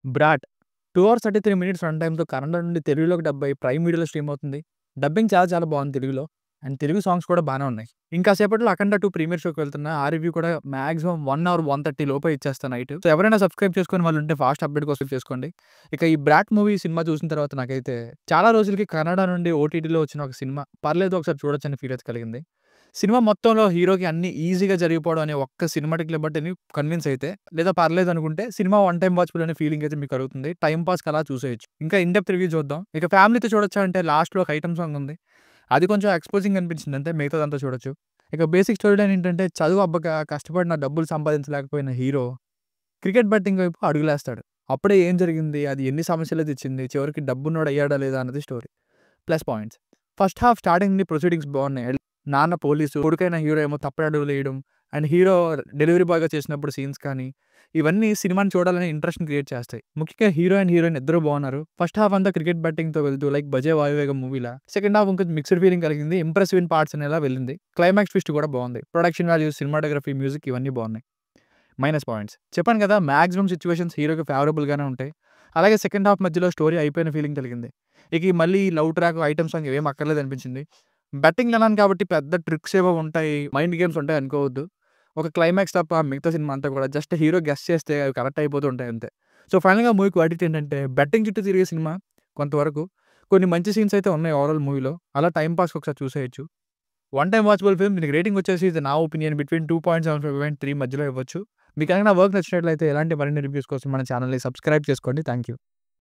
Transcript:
'Brought' 2 hours 33 minutes run టైమ్‌తో కన్నడ నుండి తెలుగులోకి డబ్ అయ్యి ప్రైమ్ వీడియోలో స్ట్రీమ్ అవుతుంది. డబ్బింగ్ చాలా చాలా బాగుంది తెలుగులో. అండ్ తెలుగు సాంగ్స్ కూడా బానే ఉన్నాయి. ఇంకా సేపట్లో 'అఖండ 2' ప్రీమియర్ షోకి వెళ్తున్నా. ఆ రివ్యూ కూడా మాక్సిమం 1 అవర్ 1:30 లోపే ఇచ్చేస్తా నైట్. సో ఎవరైనా సబ్స్క్రైబ్ చేసుకొని వాళ్ళుంటే ఫాస్ట్ అప్‌డేట్ కోసం చేసుకోండి. ఇక ఈ 'బ్రాట్' మూవీ సినిమా చూసిన తర్వాత నాకైతే చాలా రోజులకి కన్నడ నుండి ఓటీటీలో వచ్చిన ఒక సినిమా పర్లేదు ఒకసారి చూడొచ్చని ఫీల్ అయితే కలిగింది. సినిమా మొత్తంలో హీరోకి అన్నీ ఈజీగా జరిగిపోవడం అనే ఒక్క సినిమాటిక్ లిబర్టీని కన్విన్స్ అయితే, లేదా పర్లేదనుకుంటే సినిమా వన్ టైమ్ వాచబుల్ అనే ఫీలింగ్ అయితే మీకు కలుగుతుంది. టైమ్ పాస్‌కి అలా చూసేయొచ్చు. ఇంకా ఇన్ డెప్త్ రివ్యూ చూద్దాం. ఇక ఫ్యామిలీతో చూడొచ్చా అంటే లాస్ట్‌లో ఒక ఐటెమ్ సాంగ్ ఉంది. అది కొంచెం ఎక్స్‌పోజింగ్ అనిపించింది అంతే. మిగతాదంతా చూడొచ్చు. ఇక బేసిక్ స్టోరీ లైన్ ఏంటంటే చదువు అబ్బక కష్టపడిన డబ్బులు సంపాదించలేకపోయిన హీరో క్రికెట్ బెట్టింగ్ వైపు అడుగులేస్తాడు. అప్పుడే ఏం జరిగింది? అది ఎన్ని సమస్యలు తెచ్చింది? చివరికి డబ్బున్నోడు అయ్యాడా లేదా అన్నది story. Plus points. First half starting నుండి ప్రొసీడింగ్స్ బాగున్నాయి. నాన్న పోలీసు, కొడుకైన హీరో ఏమో తప్పటడుగులేయడం అండ్ హీరో డెలివరీ బాయ్‌గా చేసినప్పుడు సీన్స్ కానీ, ఇవన్నీ సినిమాని చూడాలని ఇంట్రెస్ట్‌ని క్రియేట్ చేస్తాయి. ముఖ్యంగా హీరో అండ్ హీరోయిన్ ఇద్దరు బాగున్నారు. ఫస్ట్ హాఫ్ అంతా క్రికెట్ బెట్టింగ్‌తో వెళ్తూ లైక్ 'బజే వాయువేగం' మూవీలా. సెకండ్ హాఫ్ ఇంకొంచెం మిక్స్డ్ ఫీలింగ్ కలిగింది. ఇంప్రెసివ్ ఇన్ పార్ట్స్ అనేలా వెళ్ళింది. క్లైమాక్స్ ట్విస్ట్ కూడా బాగుంది. ప్రొడక్షన్ వాల్యూస్, సినిమాటోగ్రఫీ, మ్యూజిక్ ఇవన్నీ బాగున్నాయి. Minus points. చెప్పాను కదా! మాక్సిమం సిట్యుయేషన్స్ హీరోకి ఫేవరబుల్‌గానే ఉంటాయి. అలాగే సెకండ్ హాఫ్ మధ్యలో స్టోరీ అయిపోయిన ఫీలింగ్ కలిగింది. ఇక ఈ మళ్ళీ లవ్ ట్రాక్, ఐటెమ్ సాంగ్ ఇవేం అక్కర్లేదనిపించింది. బెట్టింగ్ అన్నాను కాబట్టి పెద్ద ట్రిక్స్ ఏవో ఉంటాయి, మైండ్ గేమ్స్ ఉంటాయి అనుకోవద్దు. ఒక క్లైమాక్స్ తప్ప మిగతా సినిమా అంతా కూడా జస్ట్ హీరో గెస్ చేస్తే అవి కరెక్ట్ అయిపోతూ ఉంటాయి అంతే. సో ఫైనల్‌గా మూవీకి వర్డిక్ట్ ఏంటంటే బెట్టింగ్ చుట్టూ తిరిగే సినిమా కొంతవరకు. కొన్ని మంచి సీన్స్ అయితే ఉన్నాయి ఓవరాల్ మూవీలో. అలా టైమ్ పాస్‌కి ఒకసారి చూసేయొచ్చు. One time watchable film. దీనికి రేటింగ్ వచ్చేసి ఇది నా ఒపీనియన్ బిట్వీన్ 2.75, 3 మధ్యలో ఇవ్వచ్చు. మీకు కనుక నా వర్క్ నచ్చినట్లయితే ఇలాంటి మరిన్ని రివ్యూస్ కోసం మన ఛానెల్‌ని సబ్స్క్రైబ్ చేసుకోండి. Thank you.